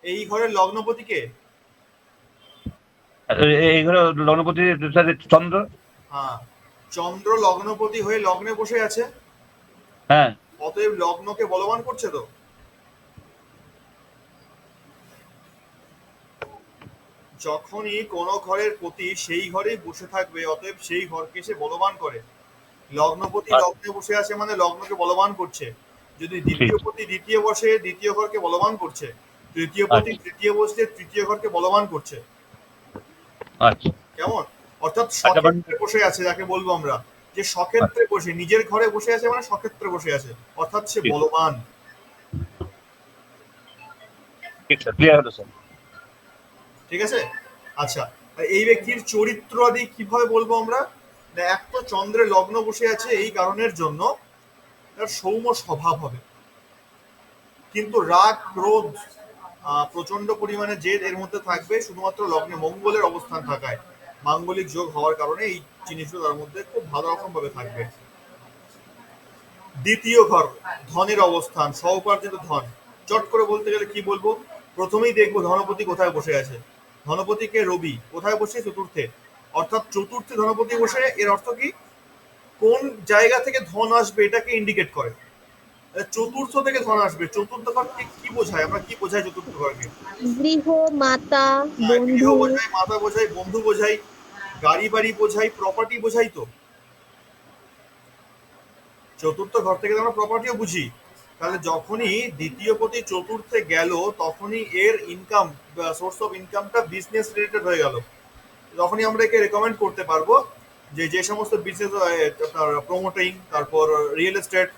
এই ঘরের লগ্নপতিকে? এই ঘরে লগ্নপতি চন্দ্র। হ্যাঁ, চন্দ্র লগ্নপতি হয়ে লগ্নে বসে আছে, হ্যাঁ। অতএব লগ্নকে বলবান করছে তো। যখনই কোনো ঘরের পতি সেই ঘরেই বসে থাকবে, অতএব সেই ঘরকে সে বলবান করে। লগ্নপতি আচ্ছা, লগ্নে বসে আছে মানে লগ্নকে বলবান করছে। যদি ঠিক। দ্বিতীয় পতি দ্বিতীয় বসে দ্বিতীয় ঘরকে বলবান করছে, তৃতীয় পতি আচ্ছা। তৃতীয় বসলে তৃতীয় ঘরকে বলবান করছে। আচ্ছা। কেমন? অর্থাৎ আচ্ছা মানে স্বক্ষেত্রে বসে আছে, যাকে বলবো আমরা যে স্বক্ষেত্রে বসে, নিজের ঘরে বসে আছে মানে স্বক্ষেত্রে বসে আছে, অর্থাৎ সে ঠিক। বলবান। ঠিক স্যার, ক্লিয়ার হলো স্যার। ঠিক আছে। আচ্ছা, আর এই ব্যক্তির চরিত্র আদি কিভাবে বলবো আমরা? না, এক তো চন্দ্রের লগ্ন বসে আছে, এই কারণের জন্য তার সৌম্য স্বভাব হবে, কিন্তু রাগ ক্রোধ প্রচন্ড পরিমাণে জেদ এর মধ্যে থাকবে, শুধুমাত্র লগ্নে মঙ্গলের অবস্থান থাকায়, মাঙ্গলিক যোগ হওয়ার কারণে এই জিনিসগুলো তার মধ্যে খুব ভালো রকম ভাবে থাকবে। দ্বিতীয় ঘর, ধনের অবস্থান, স্বউপার্জিত ধন। চট করে বলতে গেলে কি বলবো? প্রথমেই দেখবো ধনপতি কোথায় বসে আছে। ধনপতিকে রবি কোথায় বসে? চতুর্থে। অর্থাৎ চতুর্থে ধনপতি বসে, এর অর্থ কি? কোন জায়গা থেকে ধন আসবে এটাকে ইন্ডিকেট করে। চতুর্থ থেকে ধন আসবে, চতুর্থ ঘরকে কি বোঝায়? আমরা কি বোঝাই চতুর্থ ঘরকে? গৃহ, মাতা, গৃহ বন্ধু। বোঝাই, মাতা বোঝাই, বন্ধু বোঝাই, গাড়ি বাড়ি বোঝাই, প্রপার্টি বোঝাই তো। চতুর্থ ঘর থেকে তো আমরা প্রপার্টিও বুঝি। তাহলে যখনই দ্বিতীয় পতি চতুর্থে গেল, তখনই এর ইনকাম, সোর্স অফ ইনকামটা বিজনেস রিলেটেড হয়ে গেল। তখনই আমরা একে রেকমেন্ড করতে পারবো যে যে সমস্ত বিজনেস, আপনার প্রমোটিং, তারপর রিয়েল এস্টেট,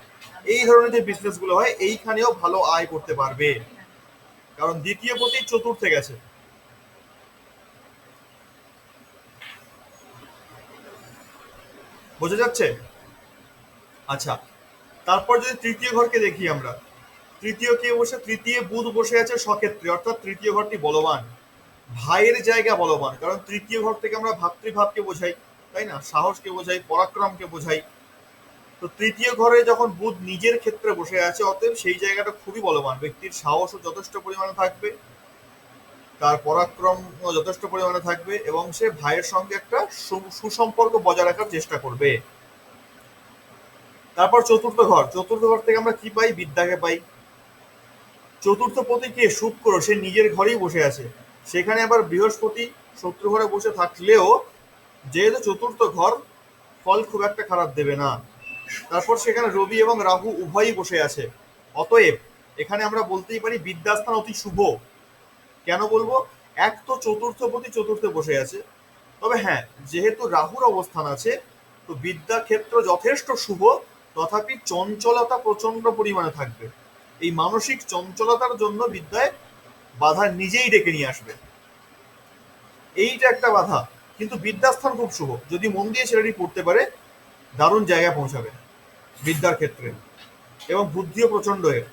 এই ধরনের যে বিজনেস গুলো হয়, এইখানেও ভালো আয় করতে পারবে, কারণ দ্বিতীয় পতি চতুর্থে গেছে। বোঝা যাচ্ছে? আচ্ছা, তারপর যদি তৃতীয় ঘরকে দেখি আমরা, তৃতীয় কে বসে? তৃতীয় বুধ বসে আছে স্বক্ষেত্রে, অর্থাৎ তৃতীয় ঘরটি বলবান, ভাইয়ের জায়গা বলবান, কারণ তৃতীয় ঘর থেকে আমরা ভাতৃভাবকে বোঝাই, তাই না? সাহসকে বোঝাই, পরাক্রমকে বোঝাই। তো তৃতীয় ঘরে যখন বুধ নিজের ক্ষেত্রে বসে আছে, অতএব সেই জায়গাটা খুবই বলবান, ব্যক্তির সাহসও যথেষ্ট পরিমাণে থাকবে, তার পরাক্রম যথেষ্ট পরিমাণে থাকবে, এবং সে ভাইয়ের সঙ্গে একটা সুসম্পর্ক বজায় রাখার চেষ্টা করবে। তারপর চতুর্থ ঘর, চতুর্থ ঘর থেকে আমরা কি পাই? বিদ্যাকে পাই। চতুর্থ পতি কে? শুক্র, সে নিজের ঘরেই বসে আছে। সেখানে আবার বৃহস্পতি শত্রু ঘরে বসে থাকলেও, যেহেতু চতুর্থ ঘর, ফল খুব একটা খারাপ দেবে না। তারপর সেখানে রবি এবং রাহু উভয়ই বসে আছে, অতএব এখানে আমরা বলতেই পারি বিদ্যাস্থান অতি শুভ। কেন বলবো? এক তো চতুর্থপতি চতুর্থে বসে আছে, তবে হ্যাঁ, যেহেতু রাহুর অবস্থান আছে, তো বিদ্যাক্ষেত্র যথেষ্ট শুভ, তথাপি চঞ্চলতা প্রচন্ড পরিমাণে থাকবে। এই মানসিক চঞ্চলতার জন্য বিদ্যায় বাধা নিজেই ডেকে নিয়ে আসবে, এইটা একটা বাধা। কিন্তু বিদ্যাস্থান খুব শুভ, যদি মন দিয়ে ছেলেটি পড়তে পারে, দারুণ জায়গায় পৌঁছাবে বিদ্যার ক্ষেত্রে, এবং বুদ্ধিও প্রচন্ড এর।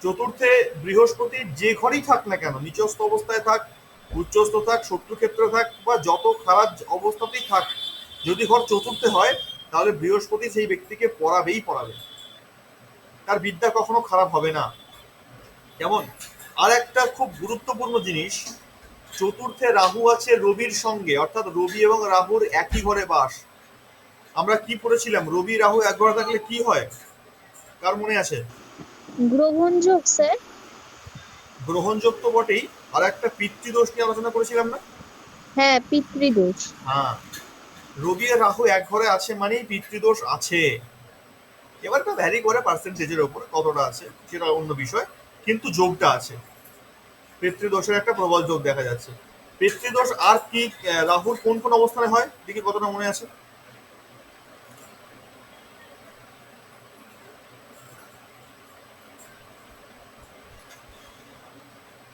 চতুর্থে বৃহস্পতি যে ঘরেই থাক না কেন, নিচস্থ অবস্থায় থাক, উচ্চস্থ থাক, শত্রুক্ষেত্রে থাক, বা যত খারাপ অবস্থাতেই থাক, যদি ঘর চতুর্থে হয়, তাহলে বৃহস্পতি সেই ব্যক্তিকে পড়াবেই পড়াবে, তার বিদ্যা কখনো খারাপ হবে না। কেমন? আর একটা খুব গুরুত্বপূর্ণ জিনিস, চতুর্থে রাহু আছে রবির সঙ্গে, অর্থাৎ রবি এবং রাহুর একই ঘরে বাস। আমরা কি পড়েছিলাম? রবি রাহু এক ঘরে থাকলে কি হয়? কার মনে আছে? গ্রহণযোগ স্যার। গ্রহণযোগ তো বটেই, আর একটা পিতৃদোষ নিয়ে আলোচনা করেছিলাম না? হ্যাঁ, পিতৃদোষ। হ্যাঁ, রবি আর রাহু এক ঘরে আছে মানেই পিতৃদোষ আছে। এবার তো ভ্যারি করে পার্সেন্টেজের উপর, কতটা আছে সেটা অন্য বিষয়, কিন্তু যোগটা আছে। পিতৃদোষের একটা প্রবল যোগ দেখা যাচ্ছে। পিতৃদোষ আর কি রাহুর কোন কোন অবস্থানে হয় দেখি, কতটা মনে আছে?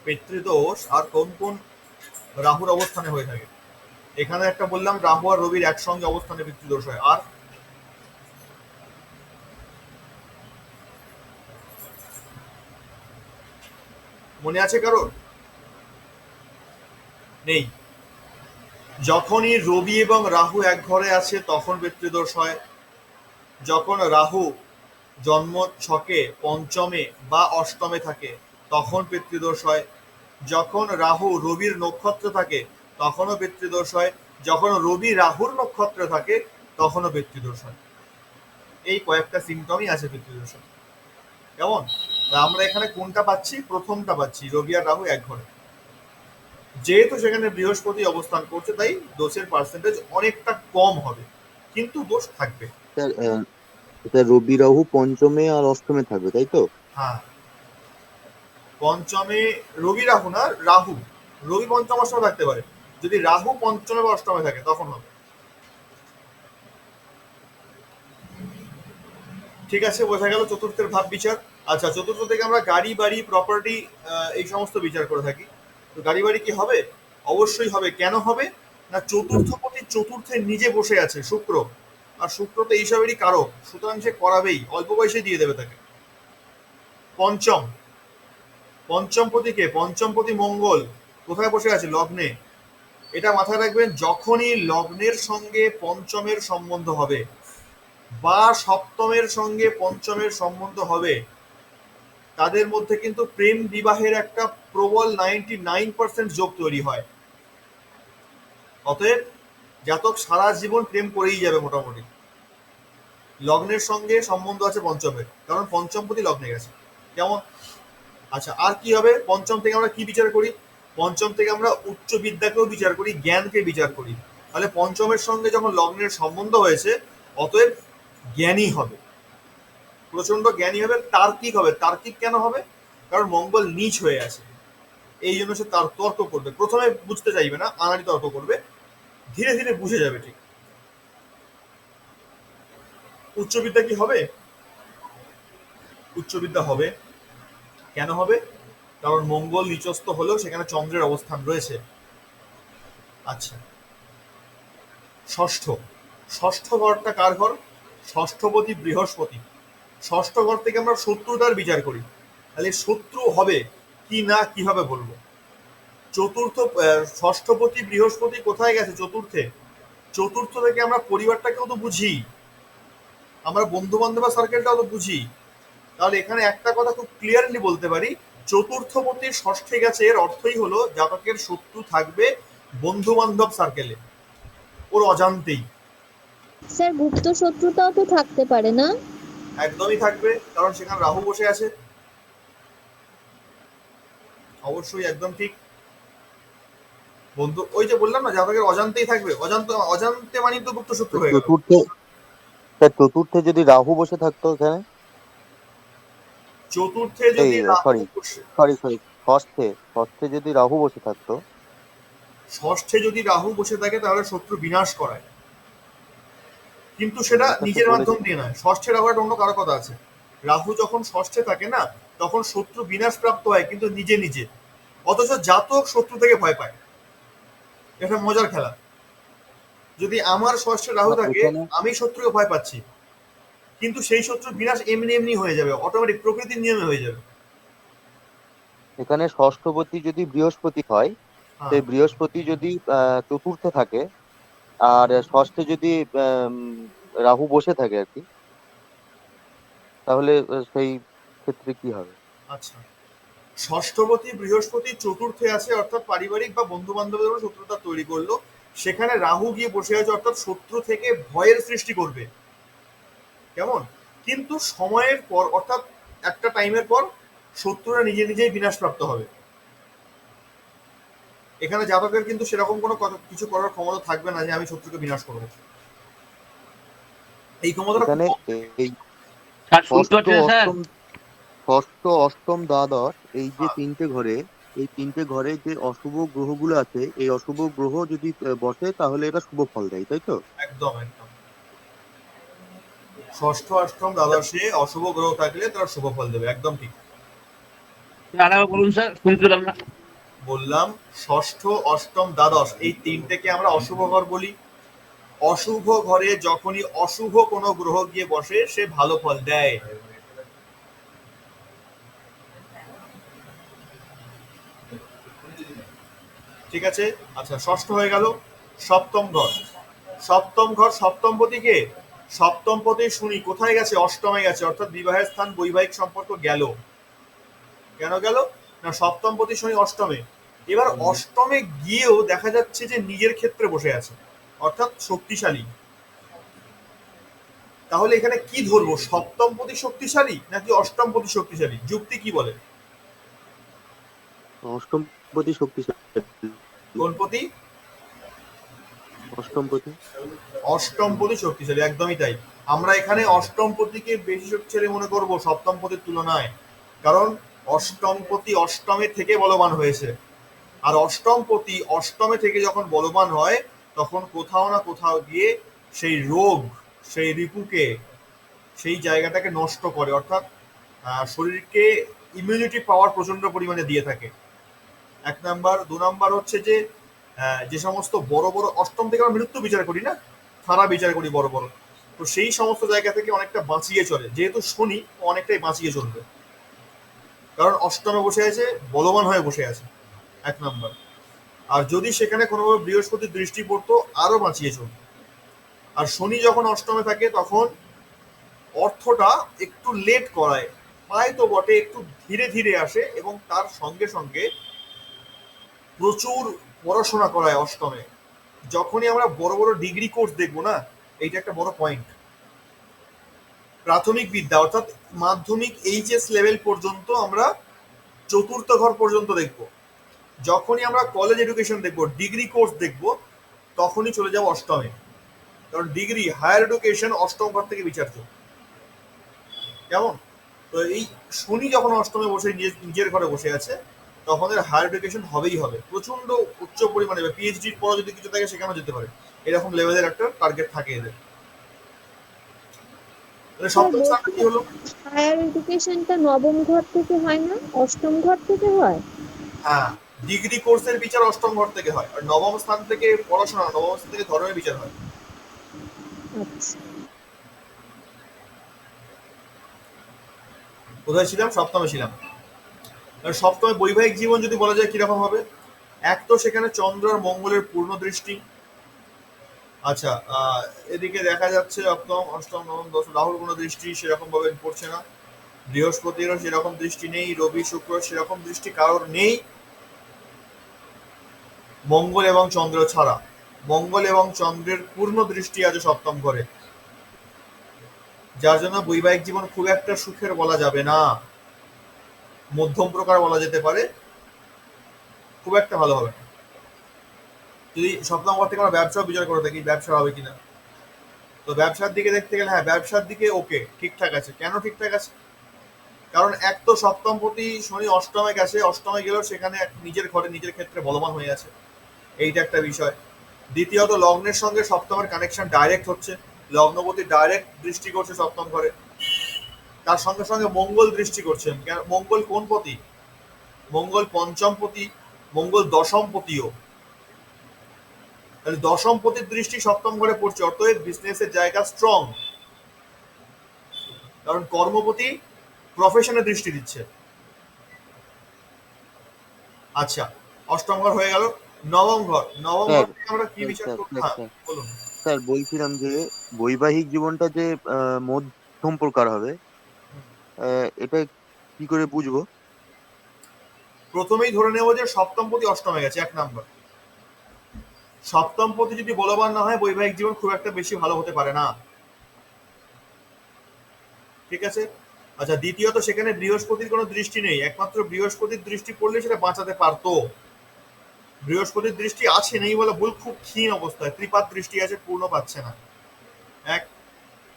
পিতৃদোষ আর কোন কোন রাহুর অবস্থানে হয়ে থাকে? এখানে একটা বললাম, রাহু আর রবির একসঙ্গে অবস্থানে পিতৃদোষ হয়। আর মনে আছে কারোর? নেই। যখনই রবি এবং রাহু এক ঘরে আছে তখন পিতৃদোষ হয়। যখন রাহু জন্ম ছকে পঞ্চমে বা অষ্টমে থাকে, তখন পিতৃদোষ হয়। যখন রাহু রবির নক্ষত্রে থাকে তখনও পিতৃদোষ হয়, যখন রবি রাহুর নক্ষত্রে থাকে তখনও পিতৃদোষ হয়। এই কয়েকটা সিমটমই আছে পিতৃদোষের। কেমন? আমরা এখানে কোনটা পাচ্ছি? প্রথমটা পাচ্ছি, রবি আর রাহু এক ঘরে। যেহেতু সেখানে বৃহস্পতি অবস্থান করছে তাই দোষের পার্সেন্টেজ অনেকটা কম হবে, কিন্তু দোষ থাকবে। স্যার এটা রবি রাহু পঞ্চমে আর অষ্টমে থাকবে তাই তো? হ্যাঁ, পঞ্চমে রবি রাহু না, রাহু। রবি পঞ্চম অষ্টমে থাকতে পারে, যদি রাহু পঞ্চমে বা অষ্টমে থাকে তখন হবে। ঠিক আছে, বোঝা গেল চতুর্থের ভাব বিচার। আচ্ছা, চতুর্থ থেকে আমরা গাড়ি বাড়ি প্রপার্টি এই সমস্ত বিচার করে থাকি। তো গাড়ি বাড়ি কি হবে? অবশ্যই হবে। কেন হবে না, চতুর্থপতি চতুর্থে নিজে বসে আছে শুক্র, আর শুক্র তো এইসবেরই কারক, সুতরাং সে করাবেই, অল্প বয়সে দিয়ে দেবে তাকে। পঞ্চম, পঞ্চমপতিকে, পঞ্চমপতি মঙ্গল কোথায় বসে আছে? লগ্নে। এটা মাথায় রাখবেন, যখনই লগ্নের সঙ্গে পঞ্চমের সম্বন্ধ হবে বা সপ্তমের সঙ্গে পঞ্চমের সম্বন্ধ হবে, তাদের মধ্যে কিন্তু প্রেম বিবাহের একটা প্রবল 99% যোগ তৈরি হয়। অতএব জাতক সারা জীবন প্রেম করেই যাবে মোটামুটি। লগ্নের সঙ্গে সম্বন্ধ আছে পঞ্চমের, কারণ পঞ্চমপতি লগ্নে গেছে। কেমন? আচ্ছা, আর কি হবে? পঞ্চম থেকে আমরা কি বিচার করি? পঞ্চম থেকে আমরা উচ্চ বিদ্যাকেও বিচার করি, জ্ঞানকে বিচার করি। তাহলে পঞ্চমের সঙ্গে যখন লগ্নের সম্বন্ধ হয়েছে, অতএব জ্ঞানী হবে, প্রচন্ড জ্ঞানী হবে, তার্কিক হবে। তার্কিক কেন হবে? কারণ মঙ্গল নীচ হয়ে আছে, এই জন্য সে তার তর্ক করবে। প্রথমে বুঝতে চাইবে না, আনাড়ি তর্ক করবে, ধীরে ধীরে বুঝে যাবে। ঠিক। উচ্চবিদ্যা কি হবে? উচ্চবিদ্যা হবে। কেন হবে? কারণ মঙ্গল নিচস্থ হলেও সেখানে চন্দ্রের অবস্থান রয়েছে। আচ্ছা, ষষ্ঠ, ষষ্ঠ ঘরটা কার ঘর? ষষ্ঠপতি বৃহস্পতি। ষষ্ঠ ঘর থেকে আমরা শত্রুতার বিচার করি। তাহলে শত্রু হবে কি না কিভাবে বলবো? চতুর্থ, ষষ্ঠপতি বৃহস্পতি কোথায় গেছে? চতুর্থে। চতুর্থ থেকে আমরা পরিবারটাকেও তো বুঝি, আমরা বন্ধু বান্ধব সার্কেলটাও তো বুঝি। তাহলে এখানে একটা কথা খুব ক্লিয়ারলি বলতে পারি, চতুর্থপতি ষষ্ঠে গেছে, এর অর্থই হলো জাতকের শত্রু থাকবে বন্ধু বান্ধব সার্কেলে, ওর অজান্তেই। স্যার গুপ্ত শত্রুতাও তো থাকতে পারে না? একদমই থাকবে, কারণ সেখানে রাহু বসে আছে। অবশ্যই, একদম ঠিক। বন্ধু, ওই যে বললাম না, জাতকের অজান্তেই থাকবে। অজান্তে মানে তো গুপ্ত শত্রু হয়ে গেল। চতুর্থে, স্যার চতুর্থে যদি রাহু বসে থাকতো এখানে, চতুর্থে এই যদি রাহু সরি বসে, সরি সরি ষষ্ঠে, ষষ্ঠে যদি রাহু বসে থাকতো, ষষ্ঠে যদি রাহু বসে থাকে তাহলে শত্রু বিনাশ করায়, কিন্তু সেটা এটা তো নিজের মাধ্যম বলেছি। দিয়ে নয়। ষষ্ঠে রাহু একটা অন্য কারো কথা আছে। রাহু যখন ষষ্ঠে থাকে না, তখন শত্রু বিনাশ প্রাপ্ত হয় কিন্তু নিজে নিজে, অথচ জাতক শত্রু থেকে ভয় পায়। এটা মজার খেলা। যদি আমার ষষ্ঠে রাহু না, থাকে, এখানে আমি শত্রুকে ভয় পাচ্ছি, কিন্তু সেই শত্রুর বিনাশ এমনি এমনি হয়ে যাবে, অটোমেটিক প্রকৃতির নিয়মে হয়ে যাবে। এখানে ষষ্ঠপতি যদি বৃহস্পতি হয়, হ্যাঁ, সেই বৃহস্পতি যদি চতুর্থে থাকে আর ষষ্ঠে যদি রাহু বসে থাকে আর কি, তাহলে সেই ক্ষেত্রে কি হবে? আচ্ছা। ষষ্ঠপতি বৃহস্পতি চতুর্থে আছে, অর্থাৎ পারিবারিক বা বন্ধু বান্ধবের উপর শত্রুতা তৈরি করলো। সেখানে রাহু গিয়ে বসে আছে, অর্থাৎ শত্রু থেকে ভয়ের সৃষ্টি করবে। কেমন? কিন্তু সময়ের পর, অর্থাৎ একটা টাইমের পর শত্রুরা নিজে নিজেই বিনাশপ্রাপ্ত হবে। এখানে জাতকের কিন্তু সেরকম কোনো কিছু করার ক্ষমতা থাকবে না যে আমি শত্রুকে বিনাশ করবো। এই ক্ষমতাটা খুব এখানে কম। এই স্যার শুনতে ষষ্ঠ পাচ্ছেন স্যার? অষ্টম, ষষ্ঠ অষ্টম দ্বাদশ, এই যে হ্যাঁ, তিনটে ঘরে, এই তিনটে ঘরে যে অশুভ গ্রহগুলো আছে, এই অশুভ গ্রহ যদি বসে তাহলে এটা শুভ ফল দেয় তাই তো? একদম একদম। ষষ্ঠ অষ্টম দ্বাদশে অশুভ গ্রহ থাকলে তারা শুভ ফল দেবে, একদম ঠিক। আর একবার বলুন স্যার, শুনতে পেলাম না। বললাম, ষষ্ঠ অষ্টম দ্বাদশ এই তিনটেকে আমরা অশুভ ঘর বলি। অশুভ ঘরে যখনই অশুভ কোনো গ্রহ গিয়ে বসে, সে ভালো ফল দেয়। ঠিক আছে। আচ্ছা, ষষ্ঠ হয়ে গেল। সপ্তম ঘর, সপ্তম ঘর সপ্তমপতিকে, সপ্তমপতি শুনি কোথায় গেছে? অষ্টমে গেছে, অর্থাৎ বিবাহের স্থান, বৈবাহিক সম্পর্ক গেল। কেন গেল না, সপ্তমপতি শনি অষ্টমে, এবার অষ্টমে গিয়েও দেখা যাচ্ছে যে নিজের ক্ষেত্রে বসে আছে, অর্থাৎ শক্তিশালী। তাহলে এখানে কি ধরবো, সপ্তম পতি শক্তিশালী নাকি অষ্টম পতি শক্তিশালী? যুক্তি কি বলে? অষ্টমপতি শক্তিশালী। কোন পতি? অষ্টমপতি। অষ্টম পতি শক্তিশালী, একদমই তাই। আমরা এখানে অষ্টম পতিকে বেশি শক্তিশালী মনে করব সপ্তম পতির তুলনায়, কারণ অষ্টম পতি অষ্টমে থেকে বলবান হয়েছে। আর অষ্টম পতি অষ্টমে থেকে যখন বলবান হয় তখন কোথাও না কোথাও গিয়ে সেই রোগ, সেই রিপুকে, সেই জায়গাটাকে নষ্ট করে, অর্থাৎ শরীরকে ইমিউনিটি পাওয়ার প্রচন্ড পরিমাণে দিয়ে থাকে। এক নাম্বার। দু নাম্বার হচ্ছে যে যে সমস্ত বড় বড়, অষ্টম থেকে আমরা মৃত্যু বিচার করি না, খারাপ বিচার করি বড় বড়, তো সেই সমস্ত জায়গা থেকে অনেকটা বাঁচিয়ে চলে, যেহেতু শনি অনেকটাই বাঁচিয়ে চলবে, কারণ অষ্টমে বসে আছে, বলবান হয়ে বসে আছে, এক নাম্বার। আর যদি সেখানে কোনোভাবে বৃহস্পতির দৃষ্টি পড়তো আরো বাঁচিয়ে চলবে। আর শনি যখন অষ্টমে থাকে তখন অর্থটা একটু লেট করায়, পায় তো বটে, একটু ধীরে ধীরে আসে, এবং তার সঙ্গে সঙ্গে প্রচুর পড়াশোনা করায় অষ্টমে। যখনই আমরা বড় বড় ডিগ্রি কোর্স দেখবো না, এইটা একটা বড় পয়েন্ট। প্রাথমিক বিদ্যা অর্থাৎ মাধ্যমিক এইচএস লেভেল পর্যন্ত আমরা চতুর্থ ঘর পর্যন্ত দেখব। যখনই আমরা কলেজ এডুকেশন দেখব, ডিগ্রি কোর্স দেখব, তখনই চলে যাবো অষ্টমে, কারণ ডিগ্রি, হায়ার এডুকেশন অষ্টম ঘর থেকে বিচার্য। কেমন? তো এই শনি যখন অষ্টমে বসে নিজের ঘরে বসে আছে, তখন এর হায়ার এডুকেশন হবেই হবে, প্রচন্ড উচ্চ পরিমাণে। পিএইচডির পর যদি কিছু থাকে সেখানেও যেতে পারে, এরকম লেভেলের একটা টার্গেট থাকে এদের। তাহলে সপ্তম স্থানটা কি হলো? হায়ার এডুকেশনটা নবম ঘর থেকে হয় না, অষ্টম ঘর থেকে হয়? হ্যাঁ, ডিগ্রি কোর্সের বিচার অষ্টম ঘর থেকে হয়, আর নবম স্থান থেকে পড়াশোনা, নবম স্থান থেকে ধর্মের বিচার হয়। আচ্ছা। কোথায় ছিলাম? সপ্তমে ছিলাম। আর সপ্তমে বৈবাহিক জীবন যদি বলা যায় কিরকম হবে, এক তো সেখানে চন্দ্র আর মঙ্গলের পূর্ণ দৃষ্টি। আচ্ছা, এদিকে দেখা যাচ্ছে সপ্তম, অষ্টম, নবম, দশম রাহুর কোনো দৃষ্টি সেরকম ভাবে পড়ছে না, বৃহস্পতিরও সেরকম দৃষ্টি নেই, রবি শুক্র সেরকম দৃষ্টি কারোর নেই, মঙ্গল এবং চন্দ্র ছাড়া। মঙ্গল এবং চন্দ্রের পূর্ণ দৃষ্টি আছে সপ্তম ঘরে, যার জন্য বৈবাহিক জীবন খুব একটা সুখের বলা যাবে না, মধ্যম প্রকার বলা যেতে পারে, খুব একটা ভালো হবে না। যদি সপ্তম ঘর থেকে আমরা ব্যবসা বিচার করে থাকি, ব্যবসা হবে কিনা, তো ব্যবসার দিকে দেখতে গেলে হ্যাঁ, ব্যবসার দিকে ওকে, ঠিকঠাক আছে। কেন ঠিকঠাক আছে? কারণ এক তো সপ্তম প্রতি শনি অষ্টমে গেছে, অষ্টমে গেলেও সেখানে নিজের ঘরে নিজের ক্ষেত্রে বলবান হয়ে আছে, এইটা একটা বিষয়। দ্বিতীয়ত লগ্নের সঙ্গে সপ্তমের কানেকশন ডাইরেক্ট হচ্ছে, লগ্নপতি ডাইরেক্ট দৃষ্টি করছে সপ্তম ঘরে, তার সঙ্গে সঙ্গে মঙ্গল দৃষ্টি করছেন। মঙ্গল কোন পতি? মঙ্গল পঞ্চম পতি, মঙ্গল দশম পতিও। তাহলে দশম পতির দৃষ্টি সপ্তম ঘরে পড়ছে, অতএব বিজনেসের জায়গা স্ট্রং, কারণ কর্মপতি প্রফেশনে দৃষ্টি দিচ্ছে। আচ্ছা, অষ্টম ঘর হয়ে গেল। নবম ঘর, নবম ঘর স্যার, থেকে আমরা কি বিচার স্যার, করবো? স্যার, হ্যাঁ, স্যার, বলুন। স্যার, বলছিলাম যে বৈবাহিক জীবনটা যে মধ্যম প্রকার হবে, এটা কি করে বুঝবো? প্রথমেই ধরে নেবো যে সপ্তম পতি অষ্টমে গেছে, এক নাম্বার। সপ্তম পতি যদি বলবান না হয়, বৈবাহিক জীবন খুব একটা বেশি ভালো হতে পারে না, ঠিক আছে? আচ্ছা, দ্বিতীয়ত সেখানে বৃহস্পতির কোনো দৃষ্টি নেই, একমাত্র বৃহস্পতির দৃষ্টি পড়লে সেটা বাঁচাতে পারতো। বৃহস্পতির দৃষ্টি আছে, নেই বলে ভুল, খুব ক্ষীণ অবস্থায়, ত্রিপাত দৃষ্টি আছে, পূর্ণ পাচ্ছে না, এক।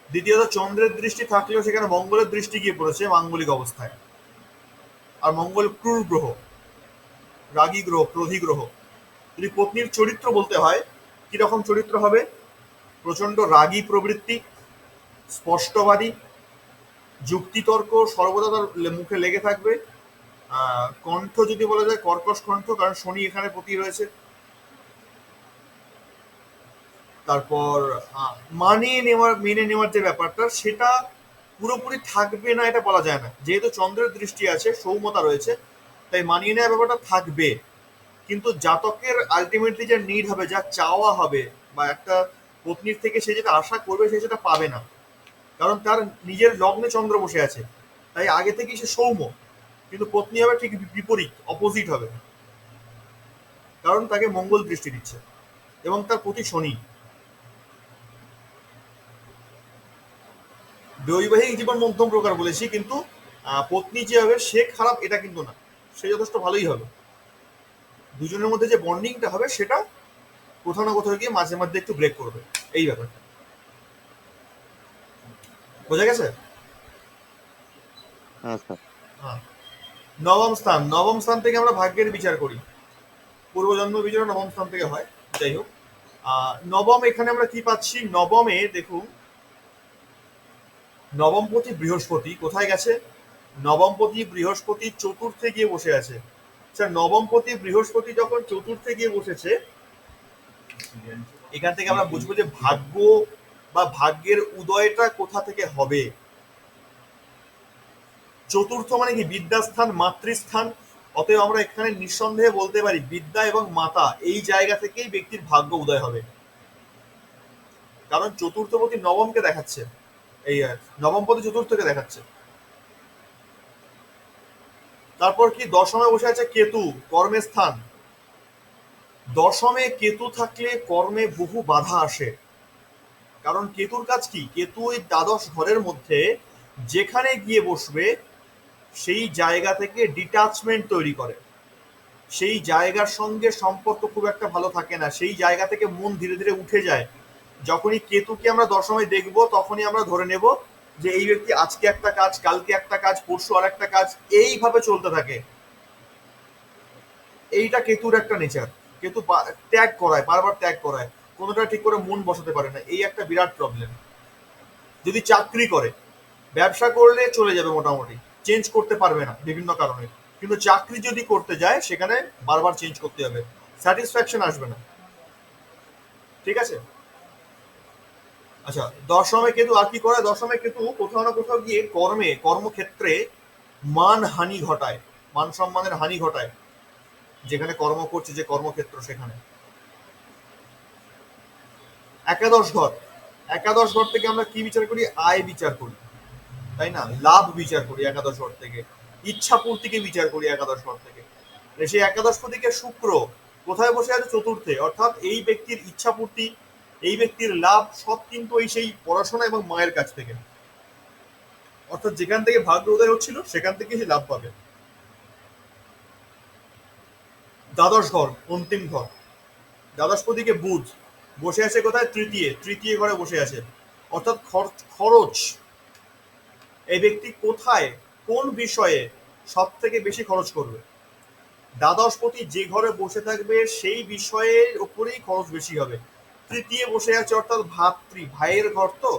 দ্বিতীয়ত চন্দ্রের দৃষ্টি থাকলেও সেখানে মঙ্গলের দৃষ্টি গিয়ে পড়েছে মাঙ্গলিক অবস্থায়, আর মঙ্গল ক্রূর গ্রহ, রাগী গ্রহ, ক্রোধী গ্রহ। যদি পত্নীর চরিত্র বলতে হয়, কিরকম চরিত্র হবে? প্রচন্ড রাগী প্রবৃত্তি, স্পষ্টবাদী, যুক্তিতর্ক সর্বদা তার মুখে লেগে থাকবে। কণ্ঠ যদি বলা যায় কর্কশ কণ্ঠ, কারণ শনি এখানে পতি রয়েছে। তারপর মেনে নেওয়ার যে ব্যাপারটা, সেটা পুরোপুরি থাকবে না এটা বলা যায় না, যেহেতু চন্দ্রের দৃষ্টি আছে, সৌমতা রয়েছে, তাই মানিয়ে নেওয়ার ব্যাপারটা থাকবে। কিন্তু জাতকের আলটিমেটলি যা নিড হবে, যা চাওয়া হবে, বা একটা পত্নীর থেকে সে যেটা আশা করবে সে সেটা পাবে না, কারণ তার নিজের লগ্নে চন্দ্র বসে আছে, তাই আগে থেকেই সে সৌম্য, কিন্তু পত্নী হবে ঠিক বিপরীত, অপোজিট হবে। কারণ তাকে মঙ্গল দৃষ্টি দিচ্ছে এবং তার প্রতি শনি। বৈবাহিক জীবন মধ্যম প্রকার বলেছি, কিন্তু পত্নী যে হবে সে খারাপ এটা কিন্তু না, সে যথেষ্ট ভালোই হবে। দুজনের মধ্যে যে বন্ডিংটা হবে সেটা কোথাও না কোথাও গিয়ে মাঝে মধ্যে একটু ব্রেক করবে, এই ব্যাপারটা বোঝা গেছে? হ্যাঁ স্যার। হ্যাঁ। নবম স্থান থেকে আমরা ভাগ্যের বিচার করি, পূর্বজন্ম বিচার নবম স্থান থেকে হয়। যাই হোক, নবম এখানে আমরা কি পাচ্ছি? নবমে দেখুন, নবমপতি বৃহস্পতি কোথায় গেছে? নবমপতি বৃহস্পতি চতুর্থে গিয়ে বসে আছে। স্যার নবমপতি বৃহস্পতি যখন চতুর্থে গিয়ে বসেছে, এখান থেকে আমরা বুঝবো যে ভাগ্য বা ভাগ্যের উদয়টা কোথা থেকে হবে। চতুর্থ মানে কি? বিদ্যাস্থান, মাতৃস্থান। অতএব আমরা এখানে নিঃসন্দেহে বলতে পারি বিদ্যা এবং মাতা এই জায়গা থেকেই ব্যক্তির ভাগ্য উদয় হবে, কারণ চতুর্থপতি নবমকে দেখাচ্ছে, এই নবমপতি চতুর্থকে দেখাচ্ছে। তারপর কি? দশমে বসে আছে কেতু, কর্মের স্থান। দশমে কেতু থাকলে কর্মে বহু বাধা আসে, কারণ কেতুর কাজ কি? কেতু ওই দ্বাদশ ঘরের মধ্যে যেখানে গিয়ে বসবে সেই জায়গা থেকে ডিটাচমেন্ট তৈরি করে, সেই জায়গার সঙ্গে সম্পর্ক খুব একটা ভালো থাকে না, সেই জায়গা থেকে মন ধীরে ধীরে উঠে যায়। যখনই কেতুকে আমরা দশমে দেখব তখনই আমরা ধরে নেব যে এই ব্যক্তি আজকে একটা কাজ, কালকে একটা কাজ, পরশু আর একটা কাজ, এইভাবে চলতে থাকে। এইটা কেতুর একটা নেচার। কেতু ত্যাগ করায়, বারবার ত্যাগ করায়, কোনোটা ঠিক করে মন বসাতে পারে না, এই একটা বিরাট প্রবলেম। যদি চাকরি করে, ব্যবসা করলে চলে যাবে মোটামুটি, চেঞ্জ করতে পারবে না বিভিন্ন কারণে, কিন্তু চাকরি যদি করতে যায় সেখানে বারবার চেঞ্জ করতে হবে, স্যাটিসফ্যাকশন আসবে না। ঠিক আছে? আচ্ছা, দশমে কেতু আর কি করে? দশমে কেতু কোথাও না কোথাও গিয়ে কর্মক্ষেত্রে মান হানি ঘটায়, মান সম্মানের হানি ঘটায়, যেখানে কর্ম করছে যে কর্মক্ষেত্র সেখানে। একাদশ ঘর থেকে আমরা কি বিচার করি? আয় বিচার করি, তাই না? লাভ বিচার করি একাদশ ঘর থেকে, ইচ্ছা পূর্তিকে বিচার করি একাদশ ঘর থেকে। সেই একাদশপতিকে শুক্র কোথায় বসে আছে? চতুর্থে। অর্থাৎ এই ব্যক্তির ইচ্ছা পূর্তি, এই ব্যক্তির লাভ সব কিন্তু এই সেই পড়াশোনা এবং মায়ের কাছ থেকে, অর্থাৎ যেখান থেকে ভাগ্য উদয় হচ্ছিল সেখান থেকে সে লাভ পাবে। দ্বাদশ ঘর, অন্তিম ঘর, দ্বাদশপতিকে বুধ বসে আছে কোথায়? তৃতীয় ঘরে বসে আছে, অর্থাৎ খরচ। এই ব্যক্তি কোথায়, কোন বিষয়ে সব থেকে বেশি খরচ করবে? দ্বাদশপতি যে ঘরে বসে থাকবে সেই বিষয়ের উপরেই খরচ বেশি হবে। তৃতীয় বসে আছে অর্থাৎ ভাইয়ের ঘর, তো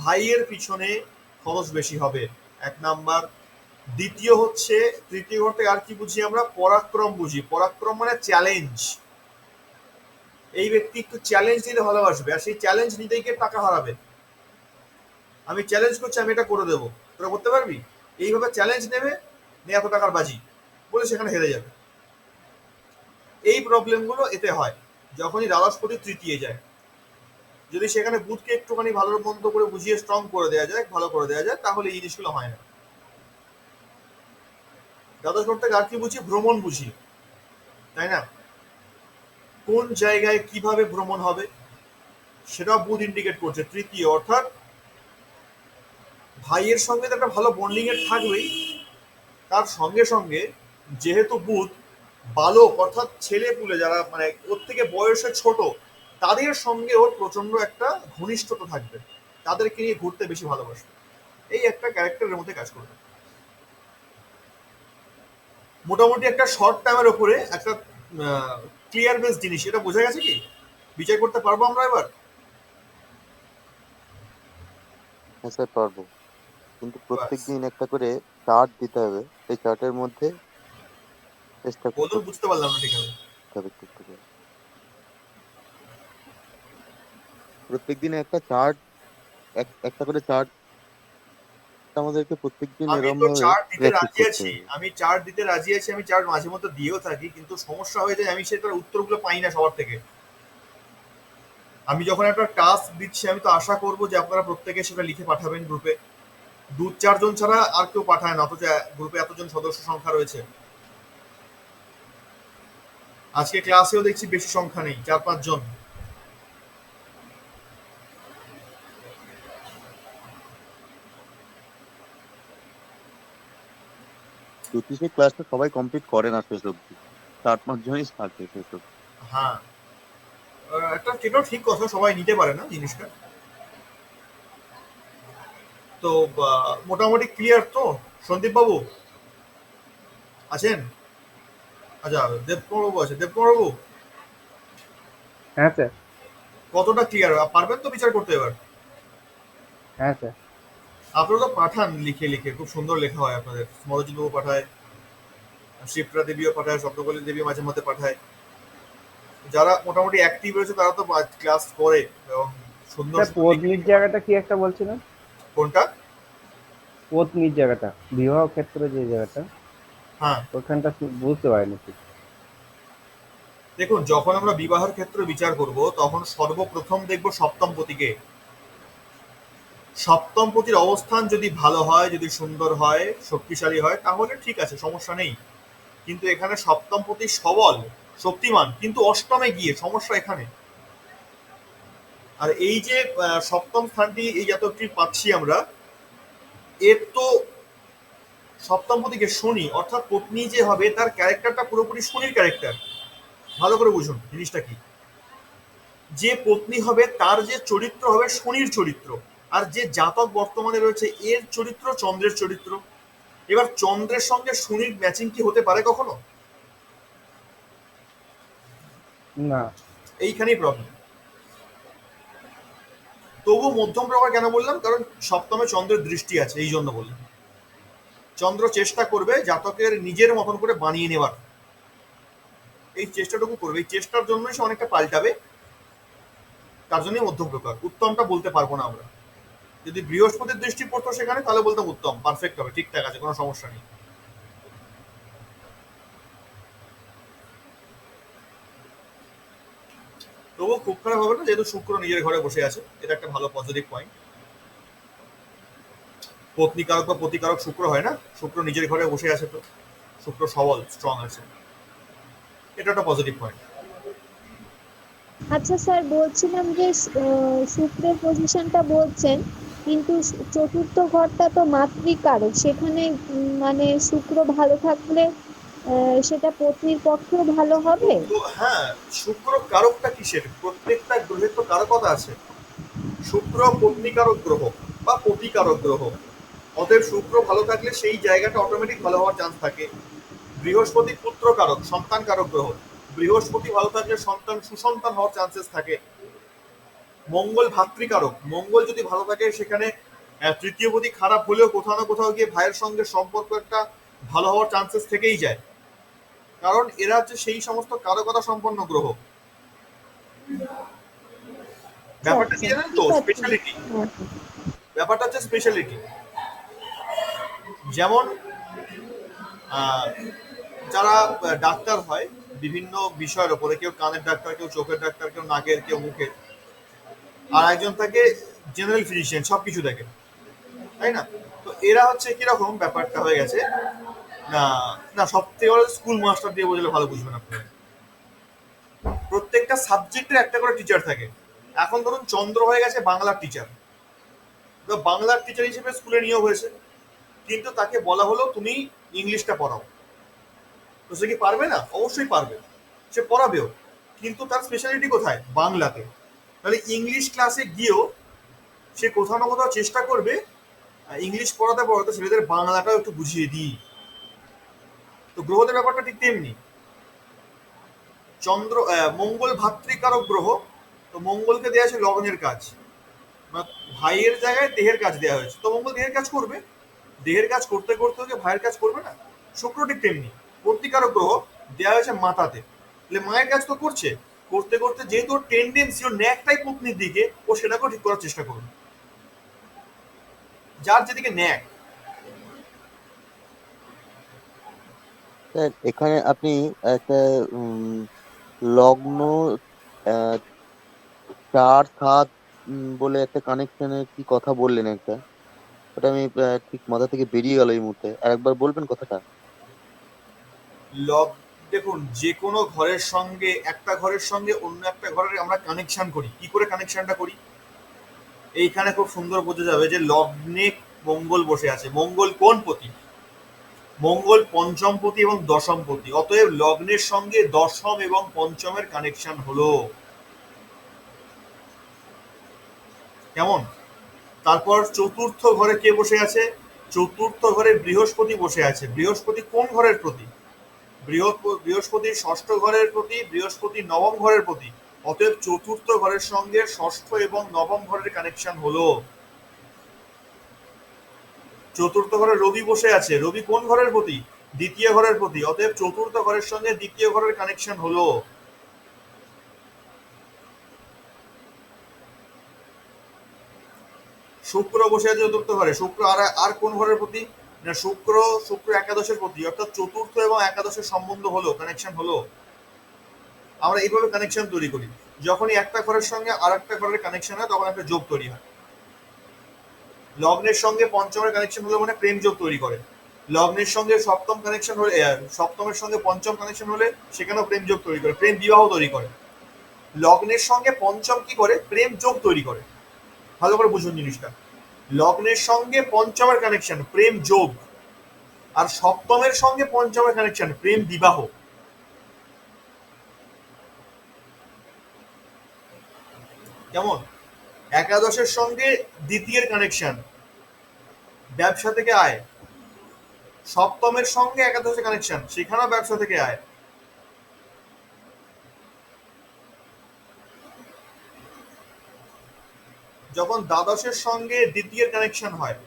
ভাইয়ের পিছনে খরচ বেশি হবে, এক নাম্বার। দ্বিতীয় হচ্ছে, তৃতীয় ঘর থেকে আর কি বুঝি আমরা? পরাক্রম বুঝি। পরাক্রম মানে চ্যালেঞ্জ। এই ব্যক্তি একটু চ্যালেঞ্জ নিতে ভালোবাসবে, আর সেই চ্যালেঞ্জ নিতেই গিয়ে টাকা হারাবে। আমি চ্যালেঞ্জ করছি, আমি এটা করে দেবো, তোরা করতে পারবি? এইভাবে চ্যালেঞ্জ নেবে, এত টাকার বাজি বলে সেখানে হেরে যাবে। এই প্রবলেমগুলো এতে হয় যখনই দ্বাদশপতি তৃতীয় যায়। যদি সেখানে বুধকে একটুখানি ভালো মন্দ করে বুঝিয়ে স্ট্রং করে দেওয়া যায়, ভালো করে দেওয়া যায়, তাহলে এই জিনিসগুলো হয় না। দ্বাদশ ঘর থেকে আর কি বুঝি? ভ্রমণ বুঝি, তাই না? কোন জায়গায় কিভাবে ভ্রমণ হবে সেটাও বুধ ইন্ডিকেট করছে। তৃতীয় অর্থাৎ ভাইয়ের সঙ্গে তো একটা ভালো বন্ডিং এর থাকবেই, তার সঙ্গে সঙ্গে যেহেতু বুধ বালক অর্থাৎ ছেলে পুলে যারা মানে ওর থেকে বয়সে ছোট, তাদের সঙ্গে ওর প্রচন্ড একটা ঘনিষ্ঠতা থাকবে, তাদেরকে নিয়ে ঘুরতে বেশি ভালোবাসবে। এই একটা ক্যারেক্টারের মধ্যে কাজ করবে। মোটামুটি একটা শর্ট টাইমের উপরে একটা ক্লিয়ার বেস জিনিস, এটা বোঝা গেছে কি? বিচার করতে পারবো আমরা এবার? হ্যাঁ স্যার পারবো, কিন্তু প্রত্যেকদিন একটা করে চার্ট দিতে হবে, সেই চার্টের মধ্যে চেষ্টা বলুন, বুঝতে পারলাম না ঠিক আছে। করতে হবে। প্রত্যেকদিন একটা চার্ট, একটা করে চার্ট আমাদেরকে প্রত্যেকদিন আমি এরকম তো ভাবে চার্ট দিতে প্র্যাকটিস রাজি করতে আছি, হবে। আমি চার্ট দিতে রাজি আছি, আমি চার্ট মাঝে মধ্যে দিয়েও থাকি, কিন্তু সমস্যা হয়ে যায় আমি সেটার উত্তরগুলো পাই না সবার থেকে। আমি যখন একটা টাস্ক দিচ্ছি আমি তো আশা করবো যে আপনারা প্রত্যেকে সেটা লিখে পাঠাবেন গ্রুপে। 2-4 জন ছাড়া আর কেউ পাঠায় না, অথচ গ্রুপে এতজন সদস্য সংখ্যা রয়েছে। আজকে ক্লাসেও দেখছি বেশি সংখ্যা নেই, 4-5 জন। জ্যোতিষের ক্লাসটা সবাই কমপ্লিট করে না শেষ অব্দি, 4-5 জনই থাকে শেষ অব্দি। হ্যাঁ, একটা এটাও ঠিক কথা, সবাই নিতে পারে না জিনিসটা। তো মোটামুটি ক্লিয়ার তো? সন্দীপ বাবু আছেন? আচ্ছা, দেবকুমার বাবু আছে। দেবকুমার বাবু হ্যাঁ স্যার। কতটা ক্লিয়ার পারবেন তো বিচার করতে এবার? হ্যাঁ স্যার। আপনারা তো পাঠান লিখে লিখে, খুব সুন্দর লেখা হয় আপনাদের। মরজিৎ বাবু পাঠায়, শিপ্রা দেবীও পাঠায়, শব্দকলী দেবী মাঝে মধ্যে পাঠায়। যারা মোটামুটি অ্যাক্টিভ রয়েছে তারা তো ক্লাস করে এবং সুন্দর স্যার সুন্দর পত্নীর জায়গাটা কি একটা বলছিলেন? কোনটা? পত্নীর জায়গাটা, বিবাহ ক্ষেত্রে যে জায়গাটা, হ্যাঁ, ওখানটা বুঝতে পারিনি ঠিক। দেখুন, যখন আমরা বিবাহের ক্ষেত্রে বিচার করব তখন সর্বপ্রথম দেখব সপ্তম পতিকে। সপ্তম পতির অবস্থান যদি ভালো হয়, যদি সুন্দর হয়, শক্তিশালী হয়, তাহলে ঠিক আছে, সমস্যা নেই। কিন্তু এখানে সপ্তম পতি সবল, শক্তিমান, কিন্তু অষ্টমে গিয়ে সমস্যা এখানে। আর এই যে সপ্তম স্থানটি এই জাতকটির পাচ্ছি আমরা, এর তো সপ্তম পতিকে শনি, অর্থাৎ পত্নী যে হবে তার ক্যারেক্টারটা পুরোপুরি শনির ক্যারেক্টার। ভালো করে বুঝুন জিনিসটা কি। যে পত্নী হবে তার যে চরিত্র হবে শনির চরিত্র, আর যে জাতক বর্তমানে রয়েছে এর চরিত্র চন্দ্রের চরিত্র। এবার চন্দ্রের সঙ্গে শনির ম্যাচিং কি হতে পারে কখনো? না। এইখানেই প্রবলেম। তবু মধ্যম প্রকার কেন বললাম? কারণ সপ্তমে চন্দ্রের দৃষ্টি আছে, এই জন্য বললাম। চন্দ্র চেষ্টা করবে জাতকের নিজের মতন করে বানিয়ে নেবার, এই চেষ্টাটুকু করবে। এই চেষ্টার জন্যই সে অনেকটা পাল্টাবে, তার জন্যই মধ্যম প্রকার। উত্তমটা বলতে পারবো না আমরা। যদি বৃহস্পতির দৃষ্টি পড়তো সেখানে তাহলে বলতাম উত্তম, পারফেক্ট হবে, ঠিকঠাক আছে, কোনো সমস্যা নেই। তবুও খুব খারাপ হবে না, যেহেতু শুক্র নিজের ঘরে বসে আছে, এটা একটা ভালো পজিটিভ পয়েন্ট। পত্নীকারক বা প্রতিকারক শুক্র হয় না, শুক্র নিজের ঘরে বসে আছে, তো শুক্র সবল, স্ট্রং আছে, এটা একটা পজিটিভ পয়েন্ট। আচ্ছা স্যার, বলছিলাম যে শুক্রের পজিশনটা বলছেন, কিন্তু চতুর্থ ঘরটা তো মাতৃকারক, সেখানে মানে শুক্র ভালো থাকলে সেটা পত্নীর পক্ষেও ভালো হবে। তো হ্যাঁ, শুক্র কারকটা কিসের? প্রত্যেকটা গ্রহের তো কারকতা আছে। শুক্র পত্নীকারক গ্রহ বা প্রতিকারক গ্রহ। অতএব শুক্র ভালো থাকলে সেই জায়গাটা অটোমেটিক ভালো হওয়ার চান্স থাকে। বৃহস্পতি পুত্র কারক, সন্তান কারক গ্রহ। বৃহস্পতি ভালো থাকলে সন্তান, সুসন্তান হওয়ার চান্সেস থাকে। মঙ্গল ভাতৃকারক, মঙ্গল যদি ভালো থাকে সেখানে তৃতীয় পতি খারাপ হলেও কোথাও না কোথাও গিয়ে ভাইয়ের সঙ্গে সম্পর্ক একটা ভালো হওয়ার চান্সেস থেকেই যায়, কারণ এরা হচ্ছে সেই সমস্ত কারকতা সম্পন্ন গ্রহ। ব্যাপারটা কি আচ্ছা, জানেন তো? ঠিক আছে। স্পেশালিটি। হ্যাঁ। ব্যাপারটা হচ্ছে স্পেশালিটি। যেমন আহ, যারা ডাক্তার হয় বিভিন্ন বিষয়ের ওপরে, কেউ কানের ডাক্তার, কেউ চোখের ডাক্তার, কেউ নাকের, কেউ মুখের, আর একজন থাকে জেনারেল ফিজিশিয়ান, সবকিছু দেখে, তাই না? তো এরা হচ্ছে কিরকম ব্যাপারটা হয়ে গেছে না, না সব থেকে বড় স্কুল মাস্টার দিয়ে বোঝালে ভালো বুঝবেন আপনি। প্রত্যেকটা সাবজেক্টের একটা করে টিচার থাকে। এখন ধরুন চন্দ্র হয়ে গেছে বাংলার টিচার, তো বাংলার টিচার হিসেবে স্কুলে নিয়োগ হয়েছে, কিন্তু তাকে বলা হলো তুমি ইংলিশটা পড়াও। তো সে কি পারবে না? অবশ্যই পারবে, সে পড়াবেও, কিন্তু তার স্পেশালিটি কোথায়? বাংলাতে। তাহলে ইংলিশ ক্লাসে গিয়েও সে কোথাও না কোথাও চেষ্টা করবে ইংলিশ পড়াতে পড়াতে ছেলেদের বাংলাটাও একটু বুঝিয়ে দিই। তো গ্রহদের ব্যাপারটা ঠিক তেমনি। মঙ্গল ভাতৃকারক গ্রহ, তো মঙ্গলকে দেওয়া আছে লগ্নের কাজ, মানে ভাইয়ের জায়গায় দেহের কাজ দেওয়া হয়েছে, তো মঙ্গল দেহের কাজ করবে। দেহের কাজ করতে করতে ওকে ভাইয়ের কাজ করবে না? শুক্র ঠিক তেমনি, প্রতিকারক গ্রহ, দেওয়া হয়েছে মাতাতে, তাহলে মায়ের কাজ তো করছে। করতে করতে যেহেতু ওর টেন্ডেন্সি, ওর ন্যাকটাই পত্নীর দিকে, ও সেটাকেও ঠিক করার চেষ্টা করবে, যার যেদিকে ন্যাক। স্যার এখানে আপনি একটা লগ্ন, আহ, 4-7 বলে একটা কানেকশনের কি কথা বললেন একটা, ওটা আমি ঠিক মাথা থেকে বেরিয়ে গেল এই মুহূর্তে, আর একবার বলবেন কথাটা? লগ্ন দেখুন, যে কোনো ঘরের সঙ্গে একটা ঘরের সঙ্গে অন্য একটা ঘরের আমরা কানেকশন করি, কি করে কানেকশনটা করি? এইখানে খুব সুন্দর বোঝা যাবে যে লগ্নে মঙ্গল বসে আছে। মঙ্গল কোন পতি? মঙ্গল পঞ্চম পতি এবং দশম পতি। অতএব লগ্নের সঙ্গে দশম এবং পঞ্চমের কানেকশন হলো। কেমন? তারপর চতুর্থ ঘরে কে বসে আছে? চতুর্থ ঘরে বৃহস্পতি বসে আছে। বৃহস্পতি কোন ঘরের প্রতি? বৃহস্পতি ষষ্ঠ ঘরের প্রতি, বৃহস্পতি নবম ঘরের প্রতি। অতএব চতুর্থ ঘরের সঙ্গে ষষ্ঠ এবং নবম ঘরের কানেকশন হলো। চতুর্থ ঘরে রবি বসে আছে। রবি কোন ঘরের প্রতি? দ্বিতীয় ঘরের প্রতি। অতএব চতুর্থ ঘরের সঙ্গে দ্বিতীয় ঘরের কানেকশন হলো। শুক্র বসে আছে চতুর্থ ঘরে। শুক্র আর আর কোন ঘরের প্রতি? না, শুক্র শুক্র একাদশের প্রতি। অর্থাৎ চতুর্থ এবং একাদশের সম্বন্ধ হলো, কানেকশন হলো। আমরা এইভাবে কানেকশন তৈরি করি। যখনই একটা ঘরের সঙ্গে আর একটা ঘরের কানেকশন হয় তখন একটা যোগ তৈরি হয়। লগ্নের সঙ্গে পঞ্চমের কানেকশন হলে মানে প্রেম যোগ তৈরি করে। লগ্নের সঙ্গে সপ্তম কানেকশন হলে সপ্তমের সঙ্গে পঞ্চম কানেকশন হলে সেখানেও প্রেম যোগ তৈরি করে, প্রেম বিবাহ তৈরি করে। লগ্নের সঙ্গে পঞ্চম কি করে? প্রেম যোগ তৈরি করে। ভালো করে বুঝুন জিনিসটা। লগ্নের সঙ্গে পঞ্চমের কানেকশন প্রেম যোগ, আর সপ্তমের সঙ্গে পঞ্চমের কানেকশন প্রেম বিবাহ। কেমন? একাদশের সঙ্গে দ্বিতীয়ের কানেকশন ব্যবসা থেকে আয়। সপ্তমের সঙ্গে একাদশের কানেকশন, সেখানেও ব্যবসা থেকে আয়। যখন দ্বাদশের সঙ্গে দ্বিতীয়ের কানেকশন হয়,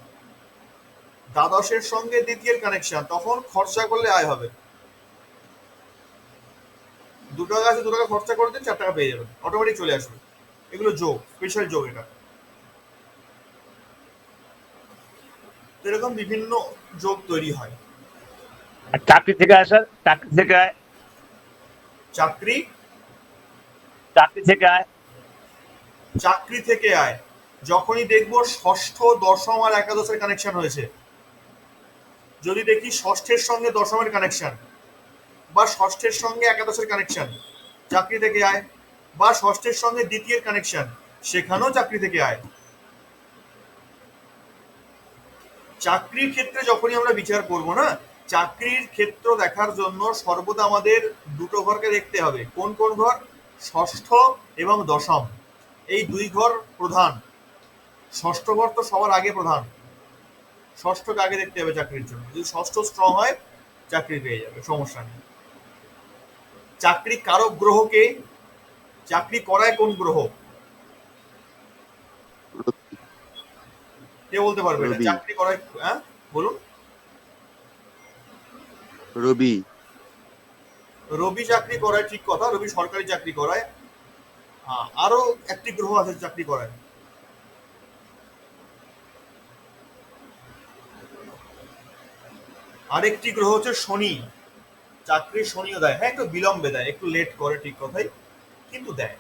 দ্বাদশের সঙ্গে দ্বিতীয়ের কানেকশন, তখন খরচা করলে আয় হবে। 2 টাকা আছে, 2 টাকা খরচা করে দিন, 4 টাকা পেয়ে যাবেন, অটোমেটিক চলে আসবে। এগুলো যোগ, স্পেশাল যোগ এটা। তো এরকম বিভিন্ন যোগ তৈরি হয়। আর চাকরি থেকে আয় স্যার, চাকরি থেকে আয়, চাকরি চাকরি থেকে আয়। চাকরি থেকে আয় যখনই দেখবো ষষ্ঠ, দশম আর একাদশের কানেকশন হয়েছে, যদি দেখি ষষ্ঠের সঙ্গে দশমের কানেকশন বা ষষ্ঠের সঙ্গে একাদশের কানেকশন, চাকরি থেকে আয়। বা ষষ্ঠের সঙ্গে দ্বিতীয়ের কানেকশন, সেখানেও চাকরি থেকে আয়। চাকরির ক্ষেত্রে যখনই আমরা বিচার করব না, চাকরির ক্ষেত্র দেখার জন্য সর্বদা আমাদের দুটো ঘরকে দেখতে হবে। কোন কোন ঘর? ষষ্ঠ এবং দশম, এই 2 ঘর প্রধান। ষষ্ঠ ঘর তো সবার আগে প্রধান। ষষ্ঠকে আগে দেখতে হবে চাকরির জন্য। যদি ষষ্ঠ স্ট্রং হয়, চাকরি পেয়ে যাবে, সমস্যা নেই। চাকরি কারক গ্রহকে, চাকরি করায় কোন গ্রহ? কে বলতে পারবে এটা? রবি। চাকরি করায়, হ্যাঁ বলুন। রবি। রবি চাকরি করায়, ঠিক কথা, রবি সরকারি চাকরি করায়। আরো একটি গ্রহ আছে চাকরি করায়। আরেকটি গ্রহ হচ্ছে শনি। চাকরি শনিও দেয়, হ্যাঁ একটু বিলম্বে দেয়, একটু লেট করে, ঠিক কথাই, কিন্তু দেয়।